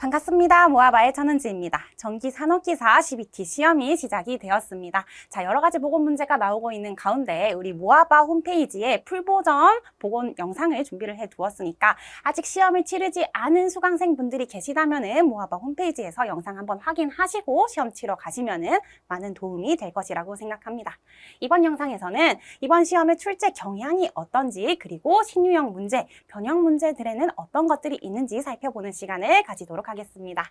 반갑습니다. 모아바의 전은지입니다. 전기산업기사 CBT 시험이 시작이 되었습니다. 자, 여러 가지 보건 문제가 나오고 있는 가운데 우리 모아바 홈페이지에 풀보전 보건 영상을 준비를 해 두었으니까 아직 시험을 치르지 않은 수강생분들이 계시다면은 모아바 홈페이지에서 영상 한번 확인하시고 시험 치러 가시면은 많은 도움이 될 것이라고 생각합니다. 이번 영상에서는 이번 시험의 출제 경향이 어떤지, 그리고 신유형 문제, 변형 문제들에는 어떤 것들이 있는지 살펴보는 시간을 가지도록 하겠습니다.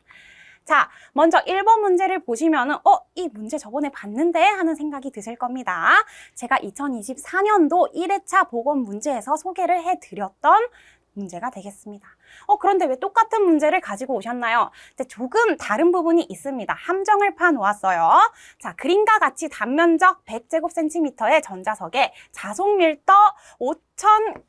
자, 먼저 1번 문제를 보시면은 이 문제 저번에 봤는데 하는 생각이 드실 겁니다. 제가 2024년도 1회차 보건 문제에서 소개를 해드렸던 문제가 되겠습니다. 그런데 왜 똑같은 문제를 가지고 오셨나요? 조금 다른 부분이 있습니다. 함정을 파놓았어요. 자, 그림과 같이 단면적 100제곱센티미터의 전자석에 자속 밀도 5000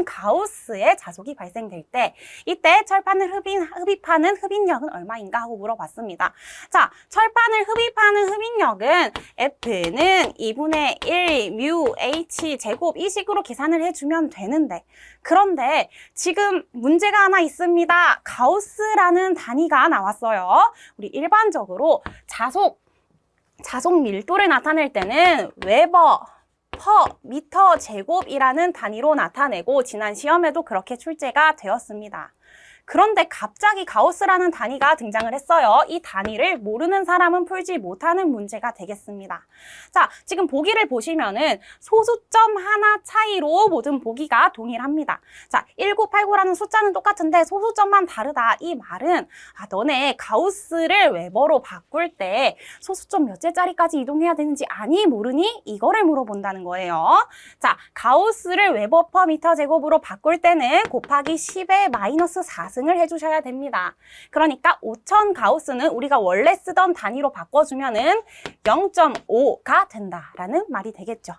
가우스의 자속이 발생될 때 이때 철판을 흡입하는 흡입력은 얼마인가 하고 물어봤습니다. 자, 철판을 흡입하는 흡입력은 F는 2분의 1 뮤 H 제곱 이 식으로 계산을 해주면 되는데, 그런데 지금 문제가 하나 있습니다. 가우스라는 단위가 나왔어요. 우리 일반적으로 자속 밀도를 나타낼 때는 웨버 퍼 미터 제곱이라는 단위로 나타내고 지난 시험에도 그렇게 출제가 되었습니다. 그런데 갑자기 가우스라는 단위가 등장을 했어요. 이 단위를 모르는 사람은 풀지 못하는 문제가 되겠습니다. 자, 지금 보기를 보시면은 소수점 하나 차이로 모든 보기가 동일합니다. 자, 1989라는 숫자는 똑같은데 소수점만 다르다. 이 말은 너네 가우스를 웨버로 바꿀 때 소수점 몇 제짜리까지 이동해야 되는지 아니 모르니? 이거를 물어본다는 거예요. 자, 가우스를 웨버 퍼 미터 제곱으로 바꿀 때는 곱하기 10의 마이너스 4승 을 해주셔야 됩니다. 그러니까 5000 가우스는 우리가 원래 쓰던 단위로 바꿔주면은 0.5가 된다라는 말이 되겠죠.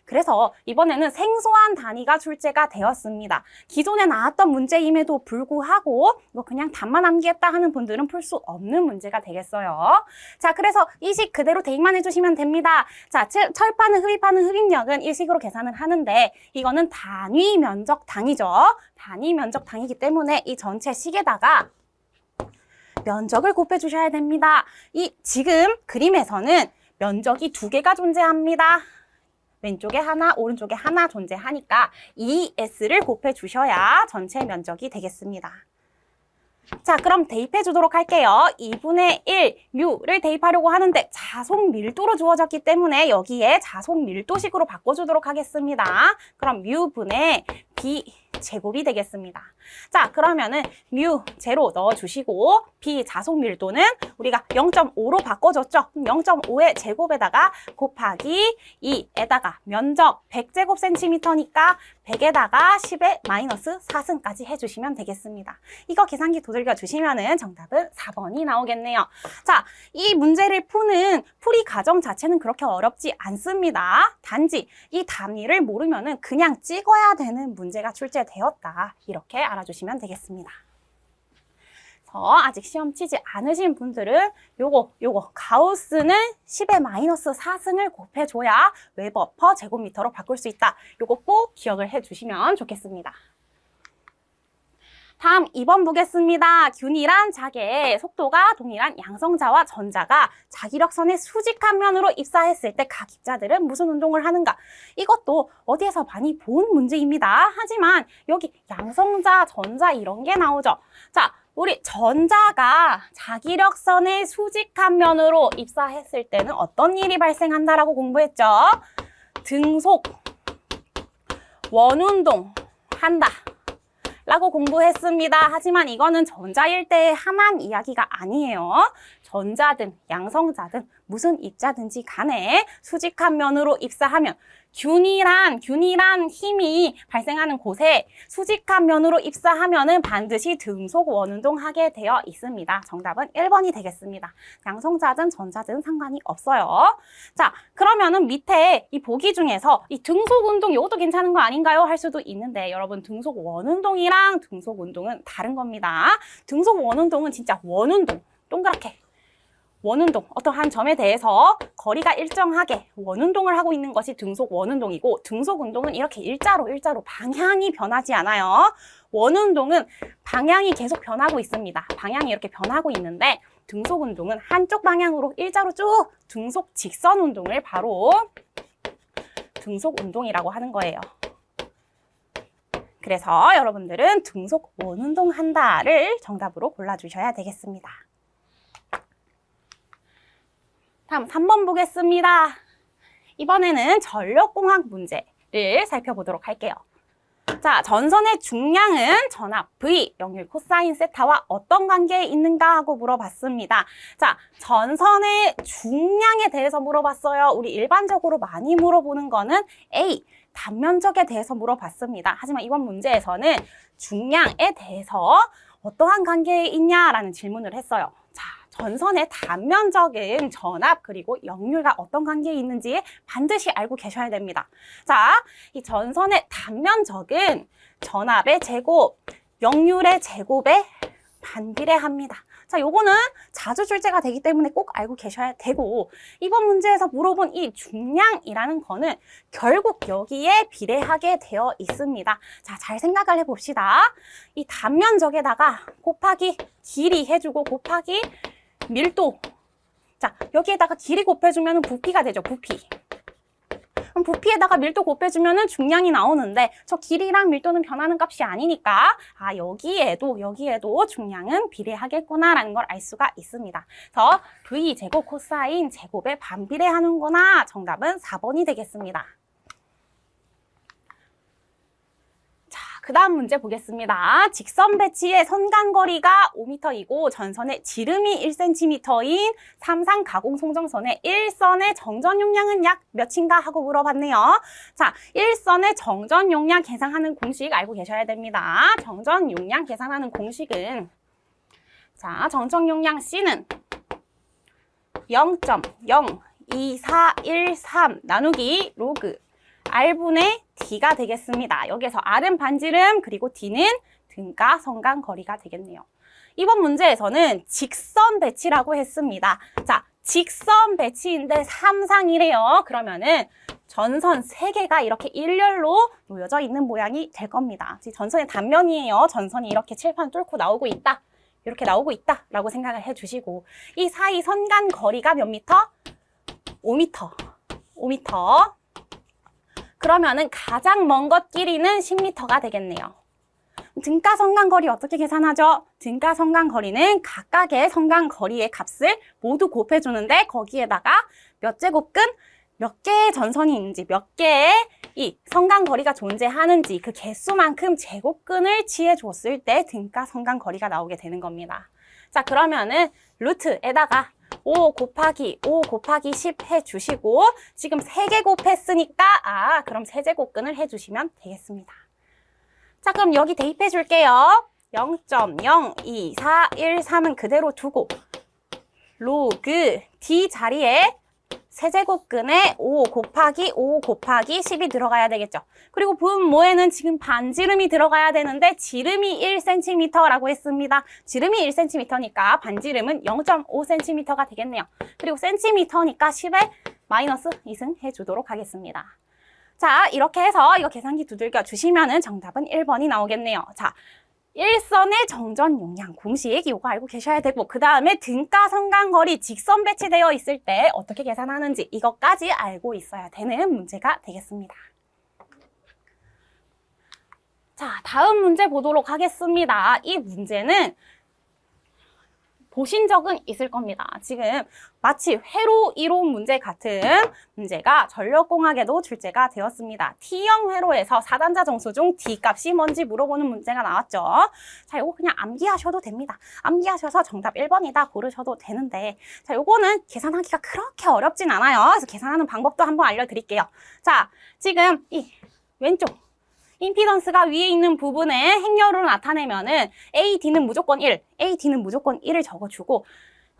그래서 이번에는 생소한 단위가 출제가 되었습니다. 기존에 나왔던 문제임에도 불구하고 이거 그냥 답만 암기했다 하는 분들은 풀 수 없는 문제가 되겠어요. 자, 그래서 이 식 그대로 대입만 해주시면 됩니다. 자, 철판을 흡입하는 흡입력은 이 식으로 계산을 하는데 이거는 단위 면적 당이죠. 단위 면적 당이기 때문에 이 전체 식에다가 면적을 곱해 주셔야 됩니다. 지금 그림에서는 면적이 두 개가 존재합니다. 왼쪽에 하나, 오른쪽에 하나 존재하니까 2S를 곱해 주셔야 전체 면적이 되겠습니다. 자, 그럼 대입해 주도록 할게요. 2분의 1 뮤를 대입하려고 하는데 자속 밀도로 주어졌기 때문에 여기에 자속 밀도식으로 바꿔주도록 하겠습니다. 그럼 뮤분의 B 제곱이 되겠습니다. 자, 그러면은 뮤 제로 넣어주시고 B 자속 밀도는 우리가 0.5로 바꿔줬죠. 0.5의 제곱에다가 곱하기 2에다가 면적 100제곱센티미터니까 100에다가 10의 마이너스 4승까지 해주시면 되겠습니다. 이거 계산기 두들겨 주시면은 정답은 4번이 나오겠네요. 자, 이 문제를 푸는 풀이 과정 자체는 그렇게 어렵지 않습니다. 단지 이 단위를 모르면은 그냥 찍어야 되는 문제가 출제되었다. 이렇게 알아주시면 되겠습니다. 아직 시험 치지 않으신 분들은 요거 가우스는 10의 마이너스 4승을 곱해줘야 웨버 퍼 제곱미터로 바꿀 수 있다. 요거 꼭 기억을 해주시면 좋겠습니다. 다음 2번 보겠습니다. 균일한 자개의 속도가 동일한 양성자와 전자가 자기력선의 수직한 면으로 입사했을 때 각 입자들은 무슨 운동을 하는가? 이것도 어디에서 많이 본 문제입니다. 하지만 여기 양성자, 전자 이런 게 나오죠. 자, 우리 전자가 자기력선의 수직한 면으로 입사했을 때는 어떤 일이 발생한다라고 공부했죠? 등속, 원운동 한다 라고 공부했습니다. 하지만 이거는 전자일 때의 하나만 이야기가 아니에요. 전자든 양성자든 무슨 입자든지 간에 수직한 면으로 입사하면 균일한 힘이 발생하는 곳에 수직한 면으로 입사하면은 반드시 등속 원운동하게 되어 있습니다. 정답은 1번이 되겠습니다. 양성자든 전자든 상관이 없어요. 자, 그러면은 밑에 이 보기 중에서 이 등속 운동 이것도 괜찮은 거 아닌가요? 할 수도 있는데 여러분 등속 원운동이랑 등속 운동은 다른 겁니다. 등속 원운동은 진짜 원운동, 동그랗게 원운동, 어떠한 점에 대해서 거리가 일정하게 원운동을 하고 있는 것이 등속 원운동이고, 등속 운동은 이렇게 일자로 방향이 변하지 않아요. 원운동은 방향이 계속 변하고 있습니다. 방향이 이렇게 변하고 있는데, 등속 운동은 한쪽 방향으로 일자로 쭉 등속 직선 운동을 바로 등속 운동이라고 하는 거예요. 그래서 여러분들은 등속 원운동 한다를 정답으로 골라주셔야 되겠습니다. 다음 3번 보겠습니다. 이번에는 전력공학 문제를 살펴보도록 할게요. 자, 전선의 중량은 전압 V, 역률 코사인 세타와 어떤 관계에 있는가 하고 물어봤습니다. 자, 전선의 중량에 대해서 물어봤어요. 우리 일반적으로 많이 물어보는 거는 A, 단면적에 대해서 물어봤습니다. 하지만 이번 문제에서는 중량에 대해서 어떠한 관계에 있냐라는 질문을 했어요. 자, 전선의 단면적은 전압 그리고 역률과 어떤 관계에 있는지 반드시 알고 계셔야 됩니다. 자, 이 전선의 단면적은 전압의 제곱, 역률의 제곱에 반비례합니다. 자, 요거는 자주 출제가 되기 때문에 꼭 알고 계셔야 되고, 이번 문제에서 물어본 이 중량이라는 거는 결국 여기에 비례하게 되어 있습니다. 자, 잘 생각을 해봅시다. 이 단면적에다가 곱하기 길이 해주고 곱하기 밀도. 자, 여기에다가 길이 곱해주면 부피가 되죠, 부피. 그럼 부피에다가 밀도 곱해주면 중량이 나오는데 저 길이랑 밀도는 변하는 값이 아니니까 여기에도 중량은 비례하겠구나라는 걸 알 수가 있습니다. 그래서 V제곱 코사인 제곱에 반비례하는구나. 정답은 4번이 되겠습니다. 그 다음 문제 보겠습니다. 직선 배치의 선간거리가 5m이고 전선의 지름이 1cm인 삼상 가공 송정선의 1선의 정전 용량은 약 몇인가 하고 물어봤네요. 자, 1선의 정전 용량 계산하는 공식 알고 계셔야 됩니다. 정전 용량 계산하는 공식은, 자, 정전 용량 C는 0.02413 나누기 로그 R분의 D가 되겠습니다. 여기에서 R은 반지름 그리고 D는 등가 선간 거리가 되겠네요. 이번 문제에서는 직선 배치라고 했습니다. 자, 직선 배치인데 삼상이래요. 그러면은 전선 3개가 이렇게 일렬로 놓여져 있는 모양이 될 겁니다. 전선의 단면이에요. 전선이 이렇게 칠판 뚫고 나오고 있다. 이렇게 나오고 있다 라고 생각을 해주시고, 이 사이 선간 거리가 몇 미터? 5m. 5m. 그러면은 가장 먼 것 길이는 10m가 되겠네요. 등가 선간 거리 어떻게 계산하죠? 등가 선간 거리는 각각의 선간 거리의 값을 모두 곱해주는데 거기에다가 몇 제곱근, 몇 개의 전선이 있는지, 몇 개의 이 선간 거리가 존재하는지 그 개수만큼 제곱근을 취해줬을 때 등가 선간 거리가 나오게 되는 겁니다. 자, 그러면은 루트에다가 5 곱하기 10 해주시고, 지금 3개 곱했으니까 그럼 세제곱근을 해주시면 되겠습니다. 자, 그럼 여기 대입해 줄게요. 0.02413은 그대로 두고 로그 D 자리에 세제곱근에 5 곱하기 10이 들어가야 되겠죠. 그리고 분모에는 지금 반지름이 들어가야 되는데 지름이 1cm라고 했습니다. 지름이 1cm니까 반지름은 0.5cm가 되겠네요. 그리고 cm니까 10에 마이너스 2승 해주도록 하겠습니다. 자, 이렇게 해서 이거 계산기 두들겨 주시면은 정답은 1번이 나오겠네요. 자, 일선의 정전 용량 공식 이거 알고 계셔야 되고, 그 다음에 등가 선간 거리 직선 배치되어 있을 때 어떻게 계산하는지 이것까지 알고 있어야 되는 문제가 되겠습니다. 자, 다음 문제 보도록 하겠습니다. 이 문제는 보신 적은 있을 겁니다. 지금 마치 회로 이론 문제 같은 문제가 전력공학에도 출제가 되었습니다. T형 회로에서 4단자 정수 중 D 값이 뭔지 물어보는 문제가 나왔죠. 자, 이거 그냥 암기하셔도 됩니다. 암기하셔서 정답 1번이다 고르셔도 되는데, 자, 요거는 계산하기가 그렇게 어렵진 않아요. 그래서 계산하는 방법도 한번 알려드릴게요. 자, 지금 이 왼쪽 임피던스가 위에 있는 부분에 행렬으로 나타내면은 AD는 무조건 1, AD는 무조건 1을 적어주고,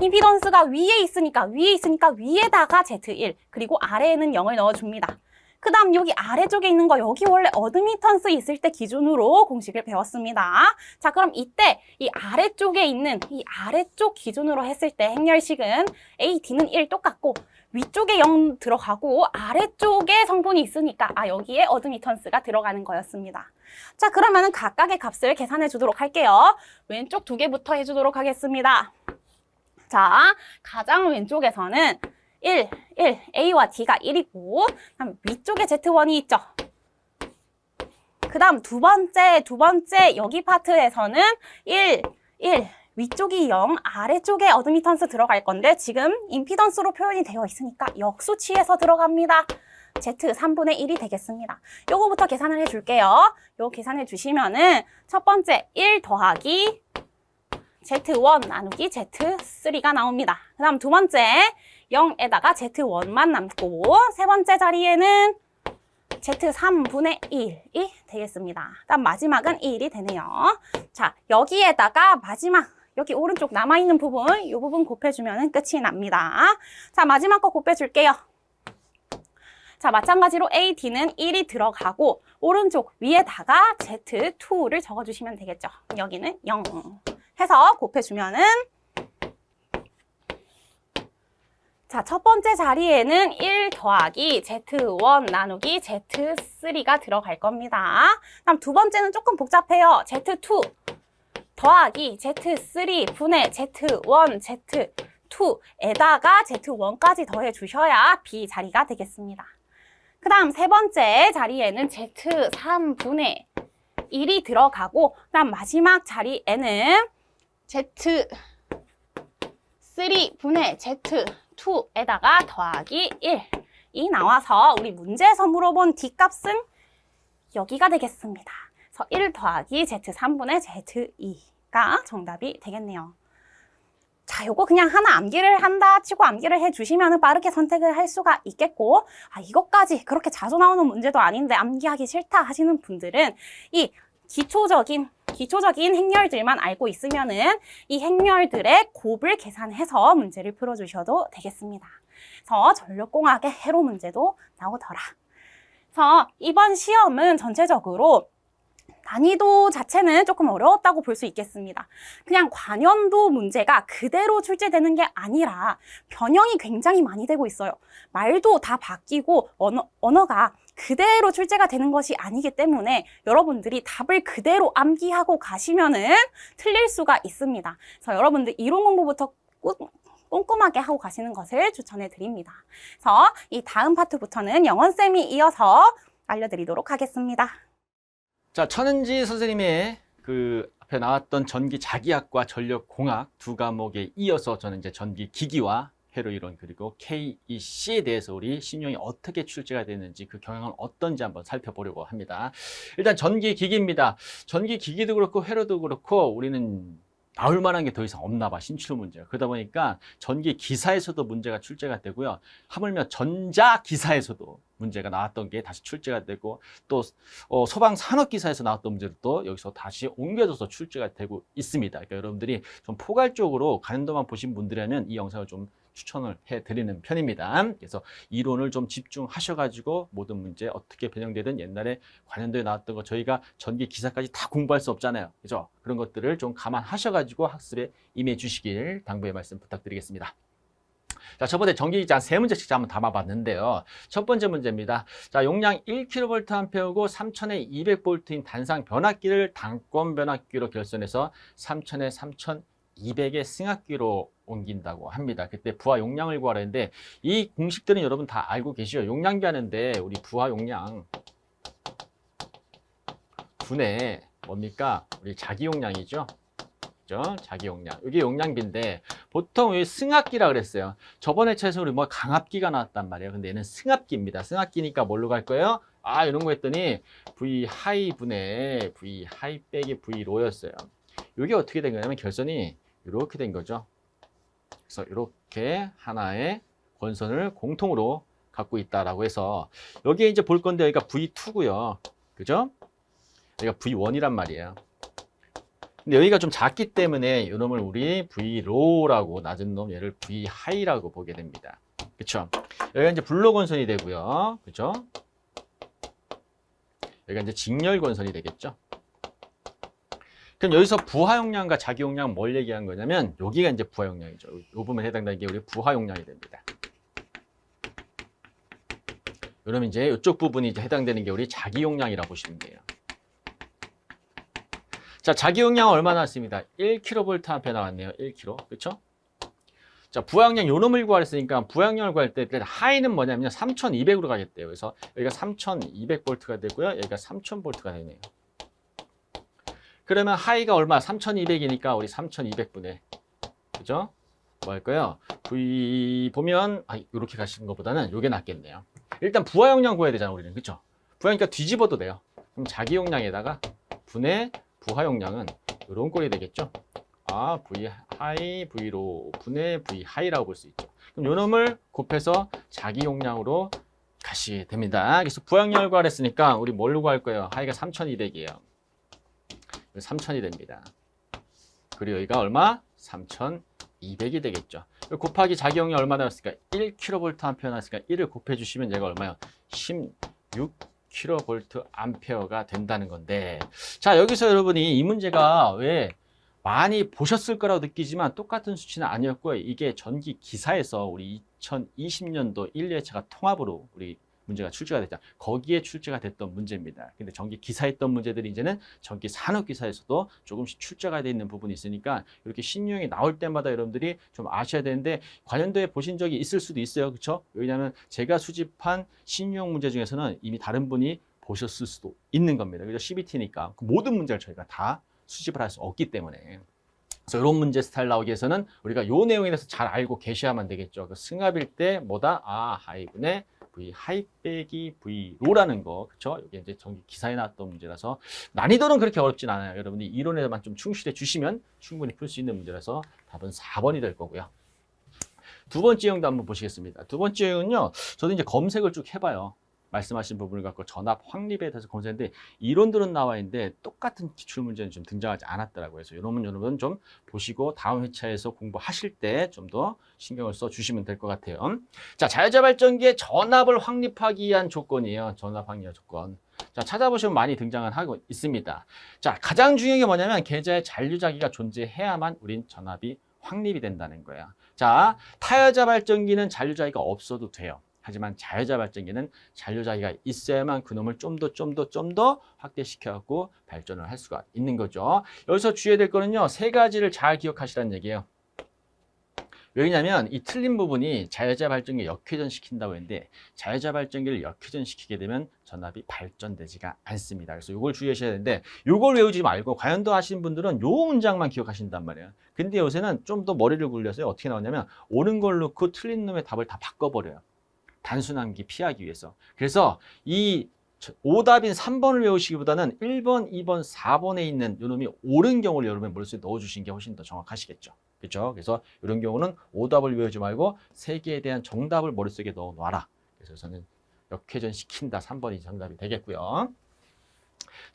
임피던스가 위에 있으니까 위에다가 Z1, 그리고 아래에는 0을 넣어줍니다. 그 다음 여기 아래쪽에 있는 거 여기 원래 어드미턴스 있을 때 기준으로 공식을 배웠습니다. 자, 그럼 이때 이 아래쪽에 있는 이 아래쪽 기준으로 했을 때 행렬식은 A, D는 1 똑같고 위쪽에 0 들어가고 아래쪽에 성분이 있으니까 여기에 어드미턴스가 들어가는 거였습니다. 자, 그러면은 각각의 값을 계산해 주도록 할게요. 왼쪽 두 개부터 해주도록 하겠습니다. 자, 가장 왼쪽에서는 1, A와 D가 1이고, 그다음 위쪽에 Z1이 있죠. 그 다음 두 번째 여기 파트에서는 1, 위쪽이 0, 아래쪽에 어드미턴스 들어갈 건데 지금 임피던스로 표현이 되어 있으니까 역수치에서 들어갑니다. Z 3분의 1이 되겠습니다. 요거부터 계산을 해줄게요. 요거 계산해 주시면은 첫 번째 1 더하기 Z1 나누기 Z3가 나옵니다. 그 다음 두 번째 0에다가 Z1만 남고 세 번째 자리에는 Z3분의 1이 되겠습니다. 다음 마지막은 1이 되네요. 자, 여기에다가 마지막 여기 오른쪽 남아있는 부분 이 부분 곱해주면 끝이 납니다. 자, 마지막 거 곱해줄게요. 자, 마찬가지로 A, D는 1이 들어가고 오른쪽 위에다가 Z2를 적어주시면 되겠죠. 여기는 0 해서 곱해주면은 자, 첫 번째 자리에는 1 더하기 Z1 나누기 Z3가 들어갈 겁니다. 다음 두 번째는 조금 복잡해요. Z2 더하기 Z3 분의 Z1, Z2에다가 Z1까지 더해 주셔야 B 자리가 되겠습니다. 그 다음 세 번째 자리에는 Z3분의 1이 들어가고 그 다음 마지막 자리에는 Z3분의 Z2에다가 더하기 1이 나와서 우리 문제에서 물어본 D값은 여기가 되겠습니다. 그래서 1 더하기 Z3분의 Z2가 정답이 되겠네요. 자, 요거 그냥 하나 암기를 한다 치고 암기를 해주시면 빠르게 선택을 할 수가 있겠고, 이것까지 그렇게 자주 나오는 문제도 아닌데 암기하기 싫다 하시는 분들은 이 기초적인 행렬들만 알고 있으면은 이 행렬들의 곱을 계산해서 문제를 풀어주셔도 되겠습니다. 그래서 전력공학의 해로 문제도 나오더라. 그래서 이번 시험은 전체적으로 난이도 자체는 조금 어려웠다고 볼 수 있겠습니다. 그냥 관연도 문제가 그대로 출제되는 게 아니라 변형이 굉장히 많이 되고 있어요. 말도 다 바뀌고 언어가 그대로 출제가 되는 것이 아니기 때문에 여러분들이 답을 그대로 암기하고 가시면은 틀릴 수가 있습니다. 그래서 여러분들 이론 공부부터 꼼꼼하게 하고 가시는 것을 추천해 드립니다. 그래서 이 다음 파트부터는 영원쌤이 이어서 알려드리도록 하겠습니다. 자, 천은지 선생님의 그 앞에 나왔던 전기 자기학과 전력공학 두 과목에 이어서 저는 이제 전기 기기와 회로 이론 그리고 KEC에 대해서 우리 신용이 어떻게 출제가 되는지 그 경향은 어떤지 한번 살펴보려고 합니다. 일단 전기 기기입니다. 전기 기기도 그렇고 회로도 그렇고 우리는 나올 만한 게 더 이상 없나 봐, 신출 문제가. 그러다 보니까 전기 기사에서도 문제가 출제가 되고요. 하물며 전자 기사에서도 문제가 나왔던 게 다시 출제가 되고 또 소방 산업 기사에서 나왔던 문제도 또 여기서 다시 옮겨져서 출제가 되고 있습니다. 그러니까 여러분들이 좀 포괄적으로 관련도만 보신 분들에는 이 영상을 좀 추천을 해드리는 편입니다. 그래서 이론을 좀 집중하셔가지고 모든 문제 어떻게 변형되든 옛날에 관련도에 나왔던 거 저희가 전기 기사까지 다 공부할 수 없잖아요. 그죠? 그런 것들을 좀 감안하셔가지고 학습에 임해 주시길 당부의 말씀 부탁드리겠습니다. 자, 저번에 전기기자 세 문제씩 한번 담아봤는데요. 첫 번째 문제입니다. 자, 용량 1kVA고 3200V인 단상 변압기를 단권 변압기로 결선해서 3000에 3200의 승합기로 옮긴다고 합니다. 그때 부하 용량을 구하라는데 이 공식들은 여러분 다 알고 계시죠? 용량비 하는데 우리 부하 용량 분의 뭡니까? 우리 자기 용량이죠. 그죠? 자기 용량. 이게 용량비인데 보통 이 승합기라 그랬어요. 저번에 차에서 우리 뭐 강압기가 나왔단 말이에요. 근데 얘는 승합기입니다. 승합기니까 뭘로 갈 거예요? 이런 거 했더니 V 하이 분의 V 하이 빼기 V 로였어요. 이게 어떻게 된 거냐면 결선이 이렇게 된 거죠. 그래서 이렇게 하나의 권선을 공통으로 갖고 있다라고 해서 여기에 이제 볼 건데 여기가 V2고요. 그죠? 여기가 V1이란 말이에요. 근데 여기가 좀 작기 때문에 이놈을 우리 V로우라고 낮은 놈 얘를 V하이라고 보게 됩니다. 그쵸? 여기가 이제 블록 원선이 되고요. 그죠? 여기가 이제 직렬권선이 되겠죠. 그럼 여기서 부하용량과 자기용량 뭘 얘기한 거냐면 여기가 이제 부하용량이죠. 이 부분에 해당되는 게 우리 부하용량이 됩니다. 그러면 이제 이쪽 부분이 이제 해당되는 게 우리 자기용량이라고 보시면 돼요. 자, 자기용량 얼마 나왔습니다? 1kVA 나왔네요. 1kV. 그렇죠? 자, 부하용량 요놈을 구하랬으니까 부하용량을 구할 때 일단 하이는 뭐냐면 3200으로 가겠대요. 그래서 여기가 3200V가 되고요. 여기가 3000V가 되네요. 그러면 하이가 얼마? 3200이니까 우리 3200분의 그죠? 뭐 할까요? V 보면 이렇게 가시는 것보다는 이게 낫겠네요. 일단 부하용량 구해야 되잖아 우리는. 그쵸? 부하용량 뒤집어도 돼요. 그럼 자기용량에다가 분의 부하용량은 이런 꼴이 되겠죠? V 하이 V로 분의 V 하이라고 볼 수 있죠. 그럼 요 놈을 곱해서 자기용량으로 가시게 됩니다. 그래서 부하용량을 구하랬으니까 우리 뭘로 구할 거예요? 하이가 3200이에요. 3000이 됩니다. 그리고 여기가 얼마? 3200이 되겠죠. 곱하기 자기용량 얼마 나왔을까? 1kVA 나왔으니까 1을 곱해 주시면 얘가 얼마요? 16kVA가 된다는 건데, 자, 여기서 여러분이 이 문제가 왜 많이 보셨을 거라고 느끼지만 똑같은 수치는 아니었고요. 이게 전기 기사에서 우리 2020년도 1, 2회차가 통합으로 우리 문제가 출제가 됐죠. 거기에 출제가 됐던 문제입니다. 근데 전기 기사에 있던 문제들이 이제는 전기 산업 기사에서도 조금씩 출제가 돼 있는 부분이 있으니까 이렇게 신유형이 나올 때마다 여러분들이 좀 아셔야 되는데 관련도에 보신 적이 있을 수도 있어요. 그렇죠? 왜냐하면 제가 수집한 신유형 문제 중에서는 이미 다른 분이 보셨을 수도 있는 겁니다. 그죠? CBT니까 모든 문제를 저희가 다 수집을 할 수 없기 때문에. 그래서 이런 문제 스타일 나오기 위해서는 우리가 요 내용에 대해서 잘 알고 계셔야만 되겠죠. 그 승합일 때 뭐다? 하이분의 V 하이 빼기 V 로라는 거, 그렇죠? 이게 이제 전기 기사에 나왔던 문제라서 난이도는 그렇게 어렵진 않아요. 여러분이 이론에만 좀 충실해 주시면 충분히 풀 수 있는 문제라서 답은 4번이 될 거고요. 두 번째 유형도 한번 보시겠습니다. 두 번째 유형은요, 저도 이제 검색을 쭉 해봐요. 말씀하신 부분을 갖고 전압 확립에 대해서 검색했는데 이론들은 나와 있는데 똑같은 기출 문제는 좀 등장하지 않았더라고요. 그래서 이런 여러분 좀 보시고 다음 회차에서 공부하실 때 좀 더 신경을 써 주시면 될 것 같아요. 자, 자유자 발전기의 전압을 확립하기 위한 조건이에요. 전압 확립 조건. 자, 찾아보시면 많이 등장을 하고 있습니다. 자, 가장 중요한 게 뭐냐면 계좌에 잔류자기가 존재해야만 우린 전압이 확립이 된다는 거예요. 자, 타여자 발전기는 잔류자기가 없어도 돼요. 하지만 자유자 발전기는 잔류자기가 있어야만 그놈을 좀 더 확대시켜갖고 발전을 할 수가 있는 거죠. 여기서 주의해야 될 거는요, 세 가지를 잘 기억하시라는 얘기예요. 왜냐하면 이 틀린 부분이 자유자 발전기를 역회전 시킨다고 했는데 자유자 발전기를 역회전 시키게 되면 전압이 발전되지가 않습니다. 그래서 이걸 주의하셔야 되는데 이걸 외우지 말고 과연도 하시는 분들은 요 문장만 기억하신단 말이에요. 근데 요새는 좀 더 머리를 굴려서 어떻게 나오냐면 옳은 걸 넣고 틀린 놈의 답을 다 바꿔버려요. 단순함기 피하기 위해서. 그래서 이 오답인 3번을 외우시기보다는 1번, 2번, 4번에 있는 요놈이 옳은 경우를 여러분 머릿속에 넣어주시는 게 훨씬 더 정확하시겠죠. 그렇죠? 그래서 이런 경우는 오답을 외우지 말고 세 개에 대한 정답을 머릿속에 넣어놔라. 그래서 저는 역회전 시킨다. 3번이 정답이 되겠고요.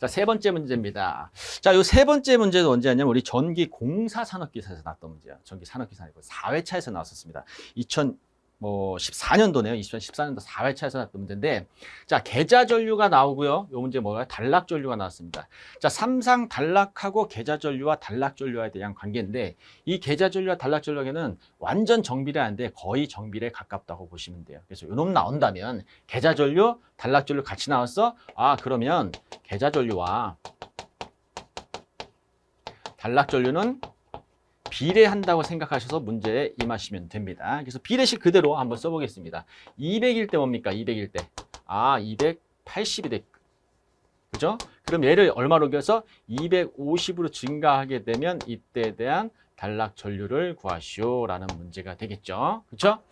자, 세 번째 문제입니다. 자, 요 세 번째 문제도 언제 하냐면 우리 전기 공사 산업기사에서 나왔던 문제야. 전기 산업기사이고 4회차에서 나왔었습니다. 2014년도네요. 2014년도 4회차에서 나왔던 문제인데, 자, 계좌전류가 나오고요. 요 문제 뭐가요? 단락전류가 나왔습니다. 자, 삼상 단락하고 계좌전류와 단락전류에 대한 관계인데, 이 계좌전류와 단락전류에는 완전 정비례하는데 거의 정비례에 가깝다고 보시면 돼요. 그래서 요놈 나온다면 계좌전류, 단락전류 같이 나왔어? 그러면 계좌전류와 단락전류는 비례한다고 생각하셔서 문제에 임하시면 됩니다. 그래서 비례식 그대로 한번 써보겠습니다. 200일 때 뭡니까? 200일 때. 280이 돼. 그죠? 그럼 얘를 얼마로 옮겨서 250으로 증가하게 되면 이때에 대한 단락 전류를 구하시오라는 문제가 되겠죠. 그렇죠?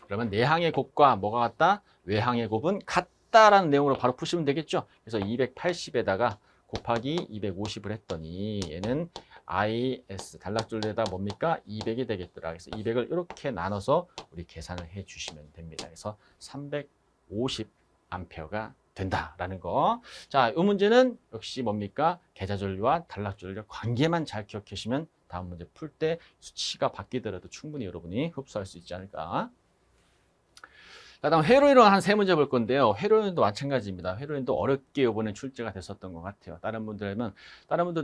그러면 내항의 곱과 뭐가 같다? 외항의 곱은 같다라는 내용으로 바로 푸시면 되겠죠. 그래서 280에다가 곱하기 250을 했더니 얘는 IS 단락전류에다 뭡니까? 200이 되겠더라. 그래서 200을 이렇게 나눠서 우리 계산을 해 주시면 됩니다. 그래서 350A가 된다라는 거. 자, 이 문제는 역시 뭡니까? 계좌전류와 단락전류 관계만 잘 기억해 주시면 다음 문제 풀 때 수치가 바뀌더라도 충분히 여러분이 흡수할 수 있지 않을까. 그다음 회로인은 한 3문제 볼 건데요. 회로인도 마찬가지입니다. 회로인도 어렵게 이번에 출제가 됐었던 것 같아요. 다른 분들은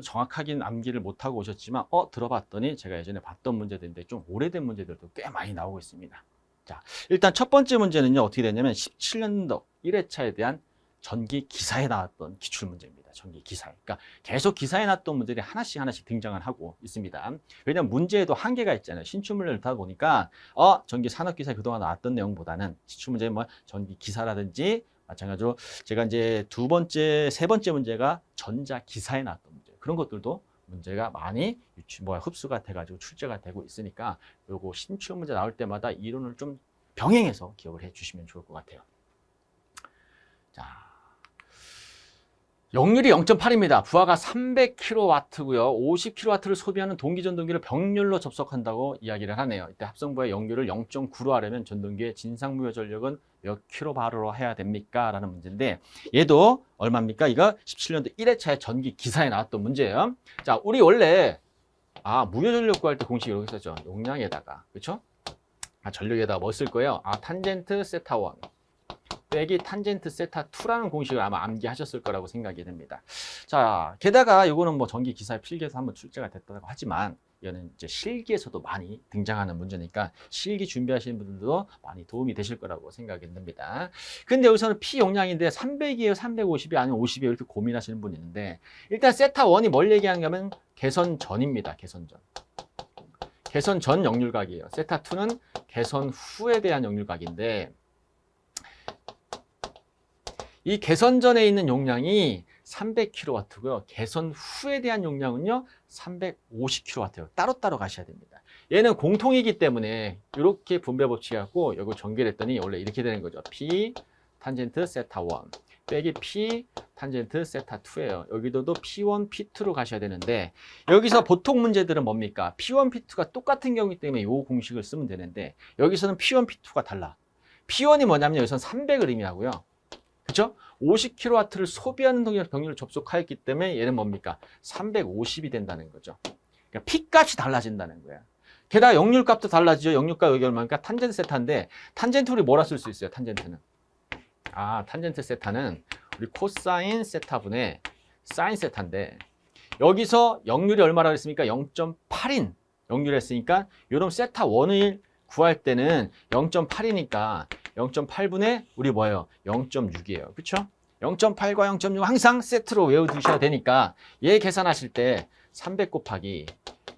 정확하게는 암기를 못하고 오셨지만 들어봤더니 제가 예전에 봤던 문제들인데 좀 오래된 문제들도 꽤 많이 나오고 있습니다. 자, 일단 첫 번째 문제는요. 어떻게 되냐면 17년도 1회차에 대한 전기 기사에 나왔던 기출문제입니다. 전기 기사에. 그러니까 계속 기사에 나왔던 문제들이 하나씩 등장을 하고 있습니다. 왜냐하면 문제에도 한계가 있잖아요. 신춘문제를 넣다 보니까 전기 산업기사에 그동안 나왔던 내용보다는 신춘문제 뭐 전기 기사라든지 마찬가지로 제가 이제 세 번째 문제가 전자 기사에 나왔던 문제. 그런 것들도 문제가 많이 흡수가 돼가지고 출제가 되고 있으니까 요거 신춘문제 나올 때마다 이론을 좀 병행해서 기억을 해 주시면 좋을 것 같아요. 자. 역률이 0.8입니다. 부하가 300kW고요. 50kW를 소비하는 동기 전동기를 병렬로 접속한다고 이야기를 하네요. 이때 합성부의 역률을 0.9로 하려면 전동기의 진상무효 전력은 몇 kV로 해야 됩니까? 라는 문제인데 얘도 얼마입니까? 이거 17년도 1회차에 전기 기사에 나왔던 문제예요. 자, 우리 원래 무효 전력 구할 때 공식 이렇게 썼죠. 용량에다가 그렇죠? 전력에다가 뭐 쓸 거예요? 탄젠트 세타 1 빼기 탄젠트 세타 2라는 공식을 아마 암기하셨을 거라고 생각이 됩니다. 자, 게다가 이거는 뭐 전기 기사의 필기에서 한번 출제가 됐다고 하지만 이거는 이제 실기에서도 많이 등장하는 문제니까 실기 준비하시는 분들도 많이 도움이 되실 거라고 생각이 됩니다. 근데 여기서는 P 용량인데 300이에요, 350이 아니면 50이에요 이렇게 고민하시는 분이 있는데 일단 세타 1이 뭘 얘기하냐면 개선전입니다. 개선전. 개선전 역률각이에요. 세타 2는 개선 후에 대한 역률각인데 이 개선전에 있는 용량이 300kW고요. 개선 후에 대한 용량은요. 350kW예요. 따로따로 가셔야 됩니다. 얘는 공통이기 때문에 이렇게 분배 법칙이 갖고 이걸 전개했더니 원래 이렇게 되는 거죠. P 탄젠트 세타 1 빼기 P 탄젠트 세타 2예요. 여기도 P1, P2로 가셔야 되는데 여기서 보통 문제들은 뭡니까? P1, P2가 똑같은 경우이기 때문에 이 공식을 쓰면 되는데 여기서는 P1, P2가 달라. P1이 뭐냐면 여기서는 300을 의미하고요. 그렇죠? 50kW를 소비하는 병렬을 접속하였기 때문에 얘는 뭡니까? 350이 된다는 거죠. 그러니까 P값이 달라진다는 거야. 게다가 역률값도 달라지죠. 역률값 여기 얼마니까? 탄젠트 세타인데 탄젠트 우리 뭐라 쓸 수 있어요? 탄젠트는. 탄젠트 세타는 우리 코사인 세타분의 사인 세타인데 여기서 역률이 얼마라고 했습니까? 0.8인 역률을 했으니까 이런 세타 1을 구할 때는 0.8이니까 0.8분의 우리 뭐예요? 0.6이에요. 그렇죠? 0.8과 0.6 항상 세트로 외워두셔야 되니까 얘 계산하실 때 300 곱하기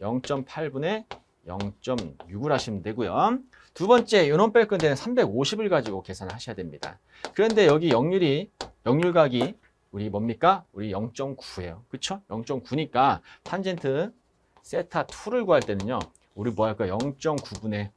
0.8분의 0.6을 하시면 되고요. 두 번째 요놈 뺄 건데 350을 가지고 계산을 하셔야 됩니다. 그런데 여기 역률각이 우리 뭡니까? 우리 0.9예요. 그렇죠? 0.9니까 탄젠트 세타 2를 구할 때는요. 우리 뭐 할까요? 0.9분의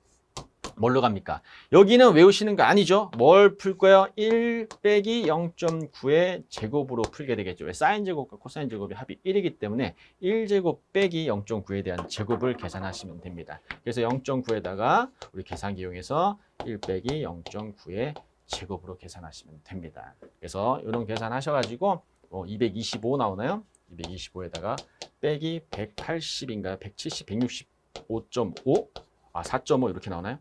뭘로 갑니까? 여기는 외우시는 거 아니죠? 뭘 풀 거예요? 1 빼기 0.9의 제곱으로 풀게 되겠죠. 왜? 사인 제곱과 코사인 제곱이 합이 1이기 때문에 1제곱 빼기 0.9에 대한 제곱을 계산하시면 됩니다. 그래서 0.9에다가 우리 계산기 이용해서 1 빼기 0.9의 제곱으로 계산하시면 됩니다. 그래서 이런 계산하셔가지고 225 나오나요? 225에다가 빼기 180인가요? 170, 165.5? 4.5 이렇게 나오나요?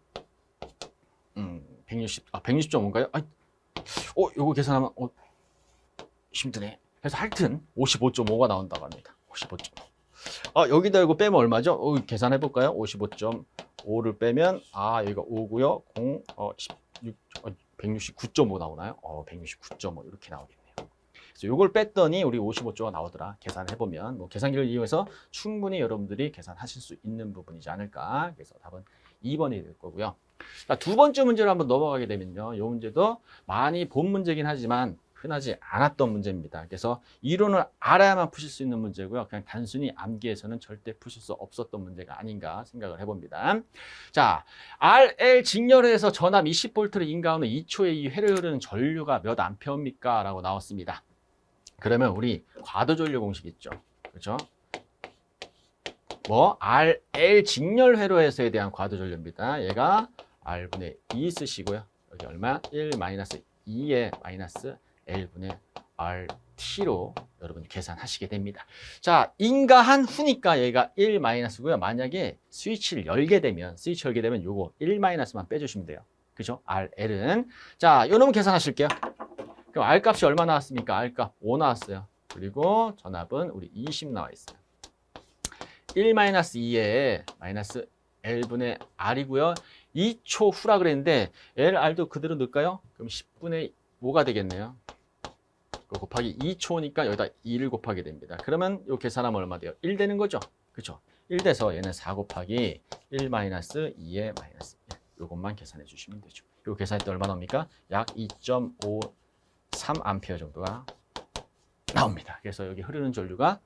160.5인가요? 요거 계산하면 힘드네. 그래서 하여튼 55.5가 나온다고 합니다. 55.5. 여기다 이거 빼면 얼마죠? 계산해 볼까요? 55.5를 빼면 여기가 5고요. 169.5 나오나요? 169.5 이렇게 나오겠네요. 그래서 요걸 뺐더니 우리 55조가 나오더라. 계산해 보면 뭐 계산기를 이용해서 충분히 여러분들이 계산하실 수 있는 부분이지 않을까. 그래서 답은 2번이 될 거고요. 자, 두 번째 문제로 한번 넘어가게 되면요. 이 문제도 많이 본 문제긴 하지만 흔하지 않았던 문제입니다. 그래서 이론을 알아야만 푸실 수 있는 문제고요. 그냥 단순히 암기해서는 절대 푸실 수 없었던 문제가 아닌가 생각을 해봅니다. 자, RL 직렬에서 전압 20V를 인가하는 2초에 이 회를 흐르는 전류가 몇 암페어입니까? 라고 나왔습니다. 그러면 우리 과도전류 공식 있죠. 그렇죠? RL 직렬 회로에서에 대한 과도전류입니다. 얘가 R분의 2 쓰시고요. 여기 얼마? 1-2의 마이너스 L분의 RT로 여러분 계산하시게 됩니다. 자, 인가한 후니까 얘가 1-고요. 만약에 스위치를 열게 되면 요거 1-만 빼주시면 돼요. 그죠? RL은. 자, 요 놈은 계산하실게요. 그럼 R 값이 얼마 나왔습니까? R 값 5 나왔어요. 그리고 전압은 우리 20 나와 있어요. 1-2에 마이너스 L분의 R이고요. 2초 후라 그랬는데 LR도 그대로 넣을까요? 그럼 10분의 5가 되겠네요. 곱하기 2초니까 여기다 2를 곱하게 됩니다. 그러면 요 계산하면 얼마 돼요? 1 되는 거죠? 그렇죠? 1 돼서 얘는 4 곱하기 1-2에 마이너스 1. 요것만 계산해 주시면 되죠. 요 계산할 때 얼마 나옵니까? 약 2.53A 정도가 나옵니다. 그래서 여기 흐르는 전류가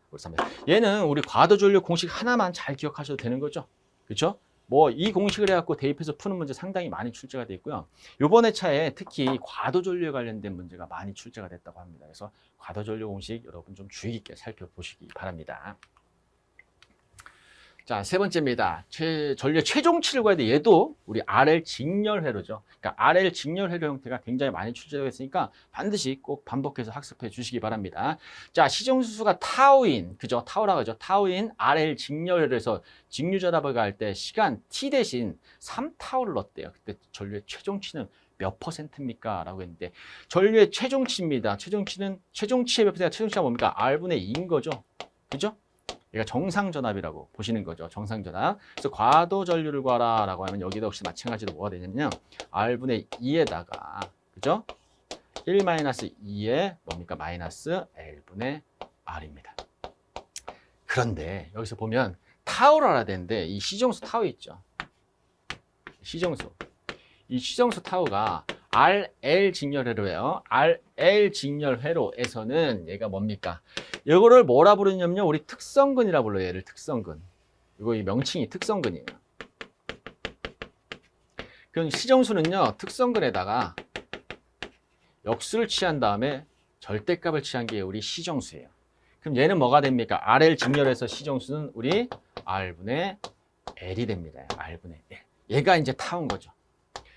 얘는 우리 과도 전류 공식 하나만 잘 기억하셔도 되는 거죠. 그렇죠? 뭐 이 공식을 해갖고 대입해서 푸는 문제 상당히 많이 출제가 돼 있고요. 요번에 차에 특히 과도 전류에 관련된 문제가 많이 출제가 됐다고 합니다. 그래서 과도 전류 공식 여러분 좀 주의 깊게 살펴보시기 바랍니다. 자, 세 번째입니다. 전류의 최종치를 구해야 돼. 얘도 우리 RL 직렬회로죠. 그러니까 RL 직렬회로 형태가 굉장히 많이 출제되어 있으니까 반드시 꼭 반복해서 학습해 주시기 바랍니다. 자, 시정수수가 타우인, 그죠? 타우라고 하죠. 타우인 RL 직렬회로에서 직류전압을 가할 때 시간 T 대신 3타우를 넣었대요. 그때 전류의 최종치는 몇 %입니까? 라고 했는데 전류의 최종치입니다. 최종치의 몇 %가 최종치가 뭡니까? R분의 2인 거죠. 그죠? 얘가 정상전압이라고 보시는 거죠. 정상전압. 그래서 과도 전류를 구하라라고 하면 여기도 역시 마찬가지로 뭐가 되냐면 R분의 2에다가 그죠? 1-2에 뭡니까? 마이너스 L분의 R입니다. 그런데 여기서 보면 타우를 알아야 되는데 이 시정수 타우 있죠. 시정수. 이 시정수 타우가 RL 직렬회로예요. RL 직렬회로에서는 얘가 뭡니까? 이거를 뭐라 부르냐면요. 우리 특성근이라 불러요. 얘를 특성근. 이거 이 명칭이 특성근이에요. 그럼 시정수는요. 특성근에다가 역수를 취한 다음에 절대값을 취한 게 우리 시정수예요. 그럼 얘는 뭐가 됩니까? RL 직렬에서 시정수는 우리 R분의 L이 됩니다. R분의 L. 얘가 이제 타운 거죠.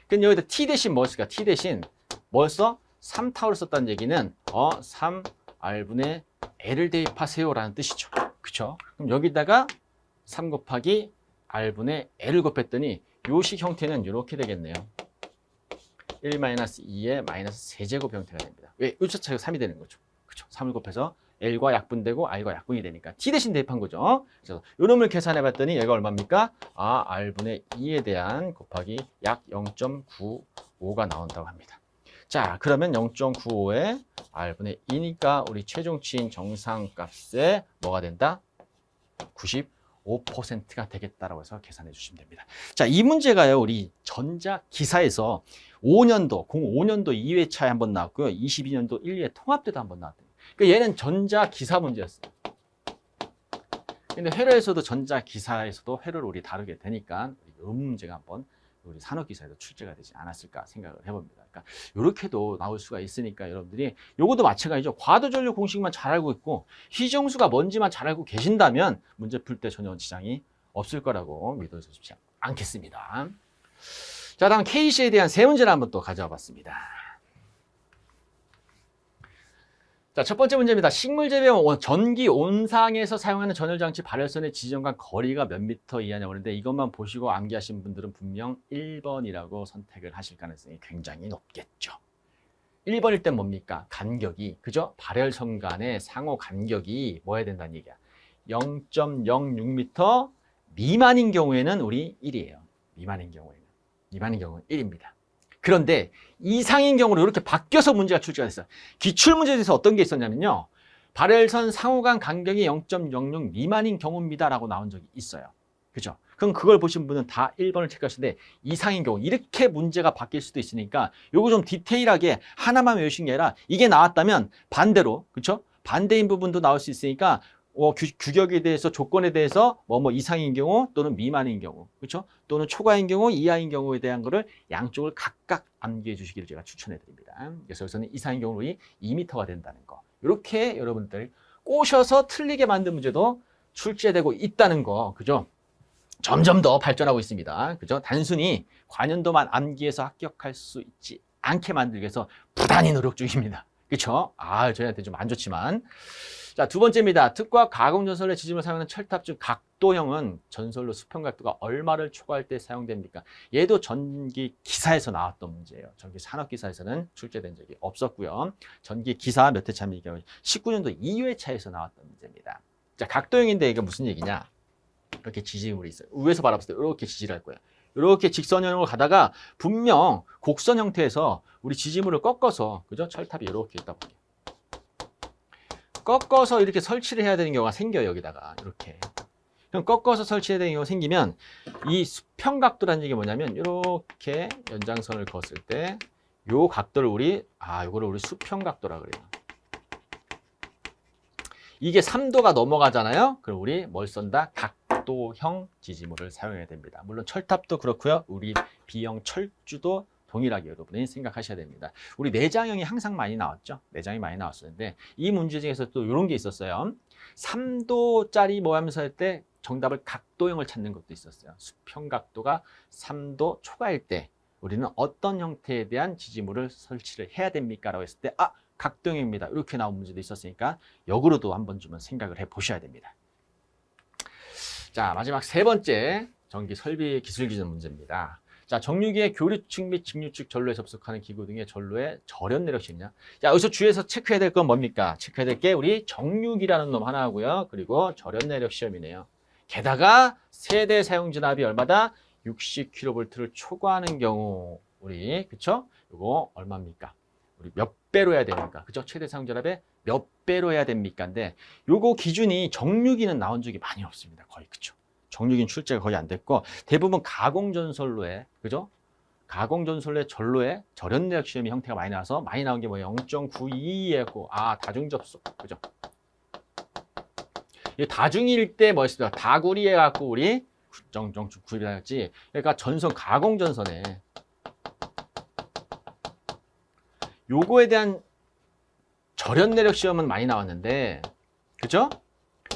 근데 여기다 T 대신 뭐 쓸까? T 대신 뭘 써? 3타우를 썼다는 얘기는 3R분의 L을 대입하세요라는 뜻이죠. 그쵸? 그럼 여기다가 3 곱하기 R분의 L을 곱했더니 요식 형태는 이렇게 되겠네요. 1-2에 마이너스 세제곱 형태가 됩니다. 왜? 요 자체가 3이 되는 거죠. 그쵸? 3을 곱해서 L과 약분되고 R과 약분이 되니까 T 대신 대입한 거죠. 그래서 요 놈을 계산해 봤더니 얘가 얼마입니까? R분의 2에 대한 곱하기 약 0.95가 나온다고 합니다. 자, 그러면 0.95에 R분의 2니까 우리 최종치인 정상값에 뭐가 된다? 95%가 되겠다라고 해서 계산해 주시면 됩니다. 자, 이 문제가요, 우리 전자기사에서 05년도 2회차에 한번 나왔고요. 22년도 1, 2회 통합 때도 한번 나왔대요. 그러니까 얘는 전자기사 문제였어요. 근데 회로에서도 전자기사에서도 회로를 우리 다루게 되니까 이 문제가 한번 우리 산업기사에도 출제가 되지 않았을까 생각을 해봅니다. 그러니까 이렇게도 나올 수가 있으니까 여러분들이 요것도 마찬가지죠. 과도전류 공식만 잘 알고 있고 시정수가 뭔지만 잘 알고 계신다면 문제 풀 때 전혀 지장이 없을 거라고 믿어서 싶지 않겠습니다. 자, 다음 KC에 대한 세 문제를 한번 또 가져와 봤습니다. 자, 첫 번째 문제입니다. 식물 재배 전기 온상에서 사용하는 전열장치 발열선의 지점과 거리가 몇 미터 이하냐고 하는데 이것만 보시고 암기하신 분들은 분명 1번이라고 선택을 하실 가능성이 굉장히 높겠죠. 1번일 땐 뭡니까? 간격이, 그죠? 발열선 간의 상호 간격이 뭐 해야 된다는 얘기야? 0.06m 미만인 경우에는 우리 1이에요. 미만인 경우는 1입니다. 그런데 이상인 경우로 이렇게 바뀌어서 문제가 출제가 됐어요. 기출문제에서 어떤 게 있었냐면요. 발열선 상호간 간격이 0.06 미만인 경우입니다라고 나온 적이 있어요. 그죠? 그럼 그걸 보신 분은 다 1번을 체크하시는데 이상인 경우 이렇게 문제가 바뀔 수도 있으니까 요거 좀 디테일하게 하나만 외우신 게 아니라 이게 나왔다면 반대로, 그렇죠? 반대인 부분도 나올 수 있으니까 규격에 대해서 조건에 대해서 뭐 이상인 경우 또는 미만인 경우, 그렇죠? 또는 초과인 경우, 이하인 경우에 대한 거를 양쪽을 각각 암기해 주시기를 제가 추천해 드립니다. 그래서 여기서는 이상인 경우는 2m가 된다는 거. 이렇게 여러분들 꼬셔서 틀리게 만든 문제도 출제되고 있다는 거, 그죠? 점점 더 발전하고 있습니다. 그죠? 단순히 관연도만 암기해서 합격할 수 있지 않게 만들기 위해서 부단히 노력 중입니다. 그렇죠? 저희한테 좀 안 좋지만. 자, 두 번째입니다. 특과 가공전선의 지짐을 사용하는 철탑 중 각도형은 전선로 수평각도가 얼마를 초과할 때 사용됩니까? 얘도 전기 기사에서 나왔던 문제예요. 전기 산업기사에서는 출제된 적이 없었고요. 전기 기사 몇 회 차입니까? 19년도 2회차에서 나왔던 문제입니다. 자, 각도형인데 이게 무슨 얘기냐? 이렇게 지지물이 있어요. 위에서 바라봤을 때 이렇게 지지를 할 거예요. 이렇게 직선형으로 가다가 분명 곡선 형태에서 우리 지지물을 꺾어서, 그죠? 철탑이 이렇게 있다 볼게요. 꺾어서 이렇게 설치를 해야 되는 경우가 생겨요. 여기다가 이렇게. 그럼 꺾어서 설치해야 되는 경우가 생기면 이 수평각도라는 얘기 뭐냐면 이렇게 연장선을 그었을 때 요 각도를 요거를 우리 수평각도라 그래요. 이게 3도가 넘어가잖아요. 그럼 우리 뭘 쓴다? 각도형 지지물을 사용해야 됩니다. 물론 철탑도 그렇고요. 우리 B형 철주도 동일하게 여러분이 생각하셔야 됩니다. 우리 내장형이 항상 많이 나왔죠. 내장이 많이 나왔었는데 이 문제 중에서 또 이런 게 있었어요. 3도짜리 뭐 하면서 할 때 정답을 각도형을 찾는 것도 있었어요. 수평각도가 3도 초과일 때 우리는 어떤 형태에 대한 지지물을 설치를 해야 됩니까? 라고 했을 때 각도형입니다. 이렇게 나온 문제도 있었으니까 역으로도 한번 좀 생각을 해 보셔야 됩니다. 자, 마지막 세 번째 전기 설비 기술 기준 문제입니다. 자, 정류기의 교류축 및 직류축 전로에 접속하는 기구 등의 전로의 절연 내력 시험이냐. 자, 여기서 주의해서 체크해야 될 건 뭡니까? 체크해야 될 게 우리 정류기라는 놈 하나 하고요. 그리고 절연 내력 시험이네요. 게다가 세대 사용 진압이 얼마다? 60kV를 초과하는 경우 우리 그쵸? 이거 얼마입니까? 우리 몇 배로 해야 됩니까? 그죠? 최대 사용 진압의 몇 배로 해야 됩니까? 근데 요거 기준이 정류기는 나온 적이 많이 없습니다. 거의 그쵸? 정류기는 출제가 거의 안 됐고 대부분 가공전선로에 그죠? 가공전선로의 전로에 절연내력 시험이 형태가 많이 나와서 많이 나온 게 뭐예요? 0.92였고 다중접속 그죠? 이 다중일 때 뭐 했습니까? 다구리 해갖고 우리 구입이라 했지. 그러니까 전선 가공전선에 요거에 대한 절연내력 시험은 많이 나왔는데 그죠?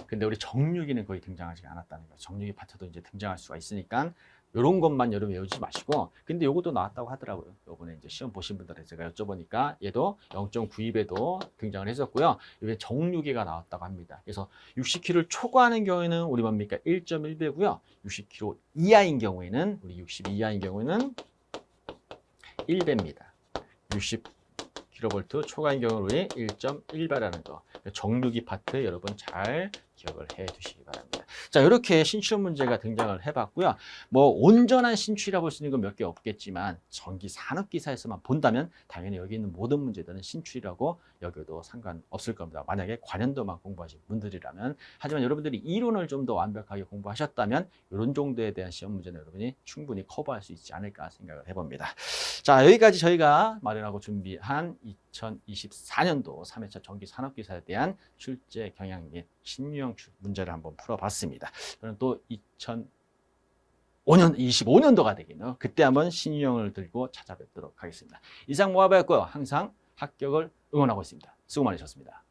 근데 우리 정류기는 거의 등장하지 않았다는 거예요. 정류기 파트도 이제 등장할 수가 있으니까 이런 것만 여러분 외우지 마시고 근데 요것도 나왔다고 하더라고요. 요번에 이제 시험 보신 분들한테 제가 여쭤보니까 얘도 0.92배도 등장을 했었고요. 이게 정류기가 나왔다고 합니다. 그래서 60km를 초과하는 경우에는 우리 뭡니까? 1.1배고요. 60km 이하인 경우에는 우리 60 이하인 경우에는 1배입니다. 60kV 초과인 경우는 우리 1.1배라는 거. 정류기 파트 여러분 잘 기억을 해 두시기 바랍니다. 자, 이렇게 신출 문제가 등장을 해봤고요. 뭐 온전한 신출이라 볼 수 있는 건 몇 개 없겠지만 전기 산업기사에서만 본다면 당연히 여기 있는 모든 문제들은 신출이라고 여겨도 상관없을 겁니다. 만약에 관련도만 공부하신 분들이라면. 하지만 여러분들이 이론을 좀 더 완벽하게 공부하셨다면 이런 정도에 대한 시험 문제는 여러분이 충분히 커버할 수 있지 않을까 생각을 해봅니다. 자, 여기까지 저희가 마련하고 준비한 2024년도 3회차 전기 산업기사에 대한 출제 경향 및 신유형 문제를 한번 풀어봤습니다. 저는 또 25년도가 되겠네요. 그때 한번 신유형을 들고 찾아뵙도록 하겠습니다. 이상 모아봤고요. 항상 합격을 응원하고 있습니다. 수고 많으셨습니다.